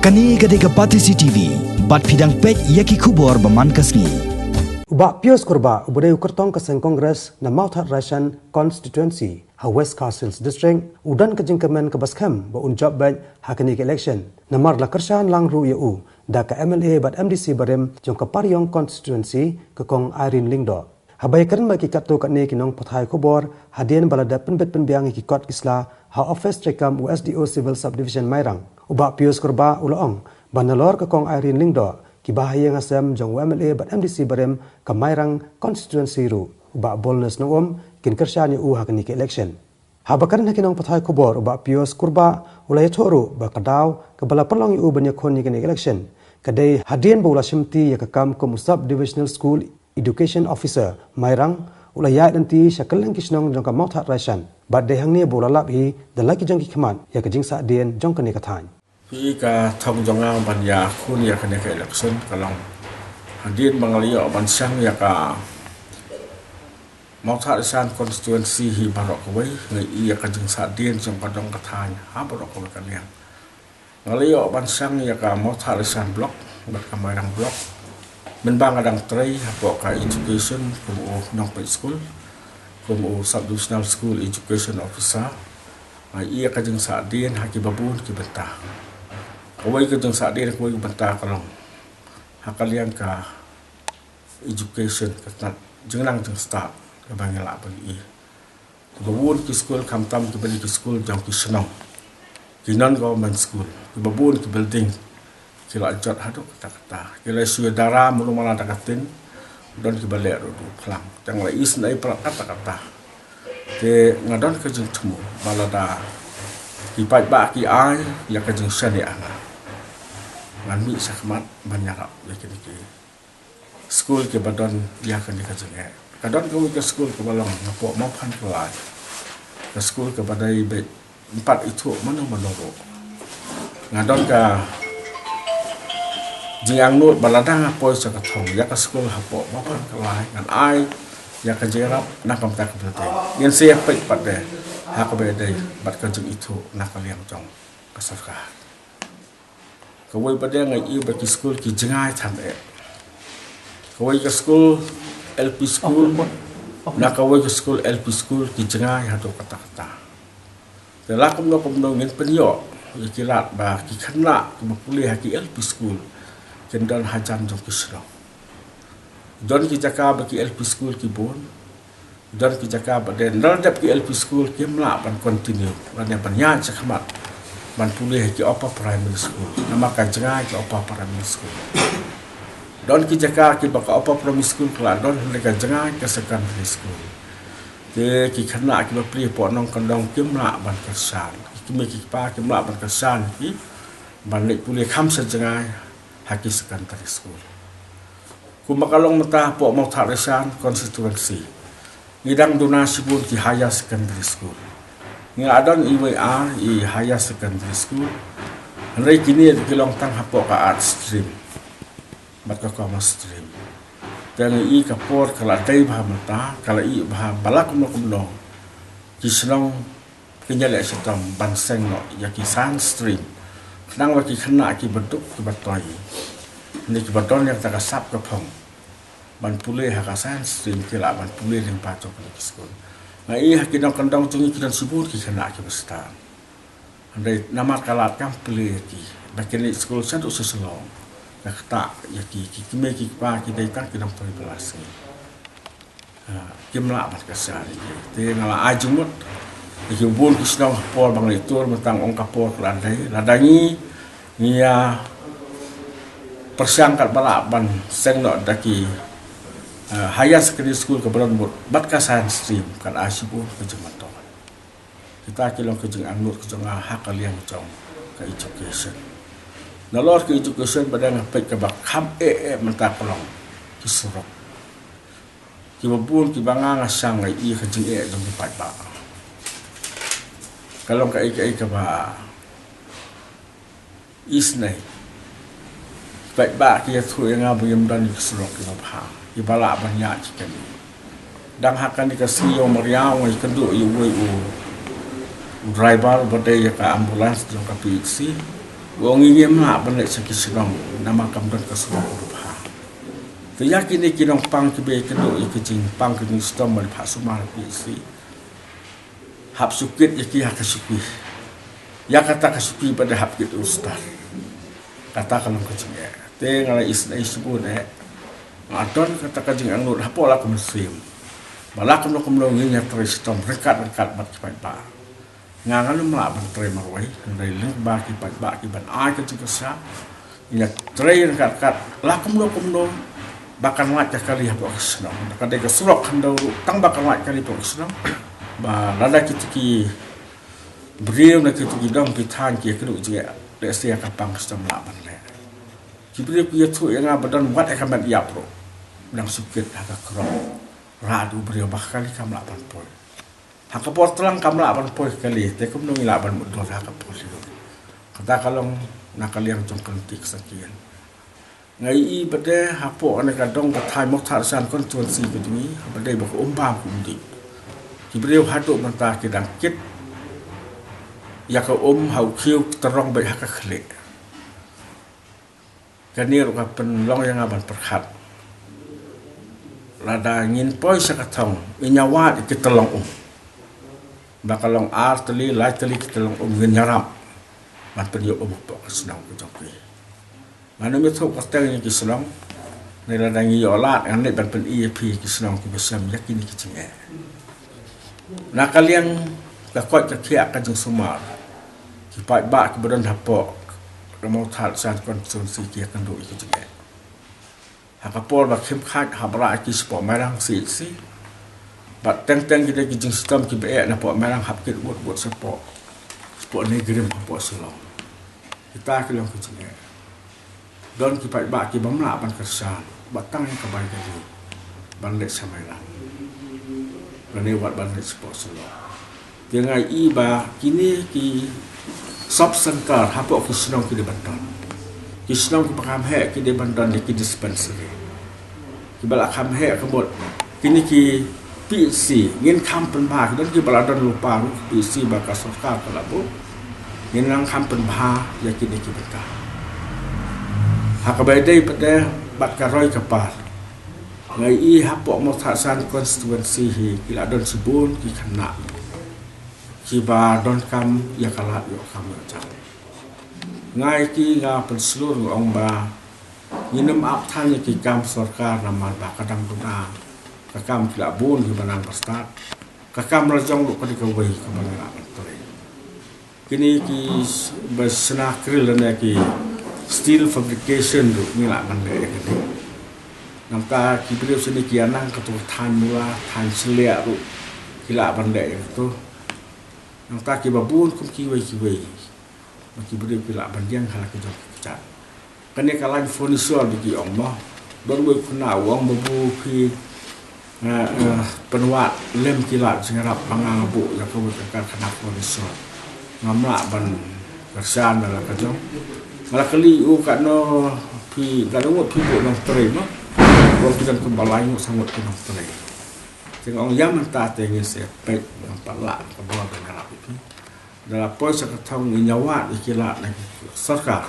Kani gadega Patisi TV, bat pidang pek yaki kubor baman kasni. Uba pios kurba ubudai Kyrtong kaseng Kongres na Mawthadraishan constituency ha West Castles district udan ke Kyrmen ke Skhem ba unjab ban hakani election namar la Kyrshan lang ru yau da ka MLA bat MDC barem jong ka Paryong constituency ke kong Irin Lyngdoh. Habai kan ba ki katto katne kinong pathai khobor hadien balada penbet penbiang ki kot kisla ha office trekam USDO civil subdivision Mairang. Uba pios kurba ulaong banalor ke kong Irin Lyngdoh ki bahaya ngasem jong MLA bat MDC barem ka Mairang constituency ru uba bolness no kin Kyrshan yu hakani ke election. Habakan hakinong pathai khobor uba pios kurba ulai thoru ba kadaw ke bala perlong yu banya khon ni election kadai hadien bola shimti ya kakam ko musab divisional school education officer Mairang ulai ya nanti shakaleng kisnong jong ka Mawthadraishan bat de hangni bola lap hi dan laki jong ki khman ya ka jing sa dien jong kani kathan pi ka thong jonga ban ya khun ya kani ka election kalong hadien mangalia ban sang ya ka Mawthadraishan constituency hi barok kawai ngai ya ka jing sa dien jong ka dong kathan ha barok kawai kalian ngalia ban sang ya ka Mawthadraishan block bat ka Mairang block men bang adang tray hapo ka education kumu nong pay school kumu subdivisional school education officer ai ia ka jeng sa dien haki babun ki benta kawai ka jeng sa dien kawai benta kalong hakalian ka education ka jeng start ka bangela bagi babun ki school kamtam ki bali ki school jang ki senong ki non government school ki babun ki building kila ajat haduk kata kila suya dara mulu mana dakatin don ki balik rodu kelang jangan is nai kata te ngadon ke jeng temu balada ki pai ba ki ai ya ke jeng sani ana ngan mi sakmat banyarap lekin ki school ke badon dia kan di kajeng kadon ke school ke balong ngapo mau pan kelai ke school ke badai be empat itu mana menoro ngadon ka jiang nut baladang apa sakathong ya ka school hapo mapan kalai ngan ai ya ka jerap na pamtak belte yen sia pek pade ha ka bede bat ka jeng itu na kaliang jong kasafka kawai pade ngai i ba ki school ki jengai tham e kawai ka school LP school na kawai ka school LP school ki jengai ha to kata te la kum no ngin penyo ki lat ba ki khana ki mapuli ha ki LP school kendal hajan jong kisro don ki jaka bagi LP school ki bon don ki jaka baden dal dap ki LP school ki mla ban continue ban banyan sakmat ban pulih ki apa primary school nama ka janga ki apa primary school don ki jaka ki baka apa primary school kala don ka janga ki secondary school de ki khana ki ba pri po nong kandong ki mla ban Kyrshan ki me ki pa ki mla ban Kyrshan ki ban lek pulih kham sa janga haki secondary school. Kumakalong mata po Mawthadraishan constituency. Ngidang donasi pun ki higher secondary school. Ngadon IWR i higher secondary school. Henry kini kilong tang hapo ka art stream. Bat ka commerce stream. Dan i kapor kala dai bah mata kala i bah balak no ki senong kinyale setam banseng no ya ki science stream. Nang waki kena ki bentuk ki batoi ni ki baton yang tak sap ke phong ban pule hakasan stream kila ban pule ring patok ki school ngai haki nang kandang tungi ki dan sibur ki kena ki bestan andai nama kalat kam pule ki bakeni school satu seselong nak tak ya ki me ki pa ki dai tak ki nang poi belas ni ki mla bat kasar te ngala ajumut ki bun ki snong pol bang litur mentang ong kapor landai ladangi nia persangkat balak ban seng no daki higher secondary school ke Belon bat ka science stream kan asibu ke jematon kita kilong ke jeng angur ke jeng hak kalian jong ke education nalor ke education badang pek ke bak kham mentak pelong ki surok ki babun ki banga ngasang ngai i ke jeng jong di pai ba kalau ka ka ba isnai baik ba ki thu nga buyam dan surok ki ba ki bala banyak chicken dang hakan di kasio mariaw ngai kendu yu we u driver bade ya ka ambulans jong ka pixi wong ingin mak balik sakit senang nama kamdan kesuruh berupa. Keyakin ini kinong pang kebe kedua ikijing pang kejing stom melihat sumar bisi. Hap sukit iki hak kesuki. Ya kata kesuki pada hap kita ustaz. Kata kalau kejing tengah isna isbun adon kata kejing angut hapola kemusim. Balak kumlongnya terus stom rekat bat kipai ba. Ngangan melak bantrai marwai dari Lyngdoh kipai ba kiban ai kejing kesah. Nya tray rekat lakum bakal mat kali apa senang. Kadai kesurok handau tang bakal mat kali apa senang. Ba lada kita beriau nak kita dong pitan kia keduk je desa kapang stem la ban le. Kibri ku tu yang badan wat akan ban iap ro. Nang sukit agak kerong. Radu beriau bakal kam la ban pol. Hak por telang kam la ban pol kali te kum nung la ban mudor hak pol. Kata kalau nak kalian jongkan tik sekian. Ngai i bade hapo ane kadong batai Mawthadraishan konstituensi kedui bade bak umbam kumdi. Kibreu haduk mentah kidang kit ya ka hau kiu terong bai hak khle. Kanir ka penlong yang aban perkhat. Lada ngin poi sakatong inyawat kitelong bakalong arteli lighteli kitelong ngin nyaram. Man periuk pok senang kejoki. Mana metode kata yang kisah ni ladang yolat, ane ban EAP kisah tu besar yakin kicing. Nak kalian kakot kakiak kajeng semar, kipai bak kemudian hapok, Mawthadraishan konstituensi kia kandung kicing. Hakapol bak kimkat habra kis pok merang si, bak teng kita kicing sistem kibai na pok merang hap kit buat sepok ni gerim hapok selong. Kita kalian kicing. Don kipai bak ki bamla ban Kyrshan batang ke bai kali ban le samai lang bani wat ban le sport solo tengai iba kini ki sub center hapo ki senong ki de bandan ki senong ki pakam he ki de bandan ki dispensary ki bala kham he kebot kini ki PC ngin kham pen ba don ki bala don lupa PC ba ka sarkar kala bo ngin nang kham pen ba ya ki de ki beta hakabai dai pada bat karoi kapal ngai i hapok Mawthadraishan konstituensi hi kila don sebun ki kena ki ba don kam ya kala yo kam cha ngai ki nga pen seluruh ong ba nginem ap than ki kam sarkar naman ba kadang duna ka kam kila bun ki banang pastat ka kam rajong lu ka dikawai ka banang tore kini ki basna kril na ki steel fabrication tu ni lah benda ini. Nampak kibri sini kianang ketua than mula than selia tu kila benda itu. Nampak kibabun kum kiwai. Kibri kila bandiang kalau kerja kerja. Kene kalan furniture bagi Allah. Don we kena uang bebu ki penuat lem kila sengarap pangabu yang kau berkar kena furniture. Ngamla ban Kyrshan dalam kerja. Malah kali kat no pi kalau pi buat nong tray no, orang kita kembali sangat nong tray. Tengok yang mentah tengok sepet nampak lah kebawa dengan api. Dalam poin sekatong inyawat ikilat lagi sarkar.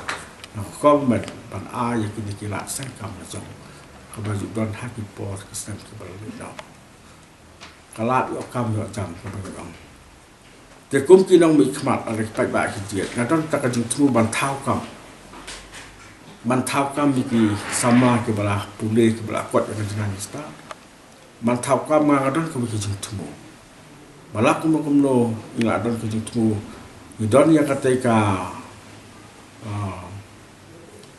Kyrmen pan ai kini ikilat sengkam macam kebaju don haki por kesan kebal Lyngdoh. Kalat yo kam yo jam kebal. Tekum kinong mikmat alek pai ba kijiat. Ngadon tak kajung tu bantau kam. Mantau kami ki sama ke belah pulih ke belah kuat yang jenang ista. Mantau kami ngadon kami ke jengtumu. Balak kumlo ngadon ke jengtumu. Idon yang ketika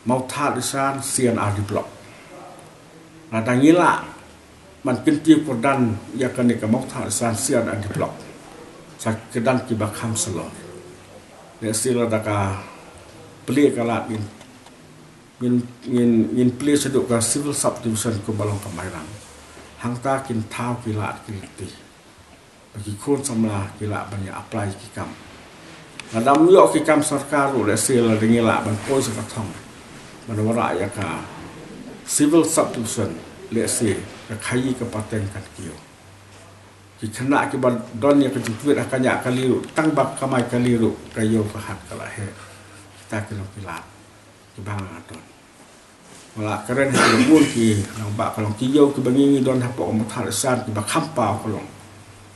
Mawthadraishan CNR di blok. Nadang ila man kinti kordan yang kenika Mawthadraishan CNR di blok. Sakedan ki bakham selo. Ya sila daka beli kalat in place seduk ka civil subdivision ko balong kamairang hangta kin thau kila kilti bagi kon samla kila banyak apply ki kam nadam yo ki kam sarkar ro resel dingila ban poi sa thong ban wara ya ka civil subdivision le se ka khai ka paten kat kiyo ki khana ki ban don ya ka tuit akanya kaliru tang bak kamai kaliru kayo ka hat kala he kita kilat ki bang aton wala keren ki bun ki nang ba kalong ki yo ki bangi don ha po Mawthadraishan ki ba khampa kalong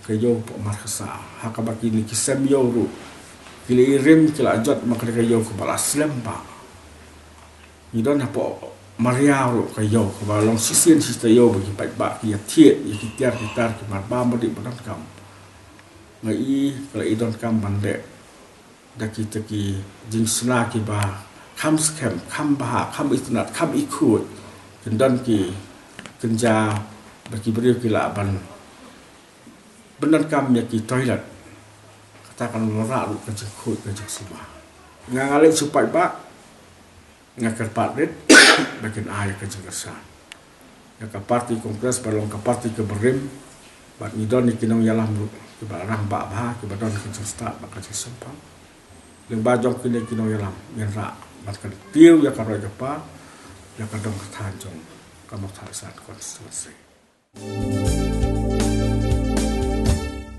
ke yo po markasa ha ka ba ki ni ki sem yo ru ki le Irin ki la jot ma ka yo ko bala Skhem ba ni don ha po Maria ru ka yo ko ba long sisien sista yo ba ki ba ki ya thiet ki tiar ki tar ki mar ba mo di ban kam ngai kala i don kam bande daki taki jing sna ki ba kham Skhem kham ba kham itnat kham ikut kendon ki kenja bagi beri ki la ban benar kam ya ki toilet katakan ora lu ke jekut ke jeksuma ngale supai ba ngakar patret bagian air ke Kyrshan ya ka parti kongres balong ka parti ke berim bat ngidon ni kinong yalam lu ki barang ba ba ki badon ke start ba ka sempang leng bajong kini kinong yalam yen ra bat ka tiu ya ka roja pa ya ka dong ka tanjong ka Mawthadraishan konstitusi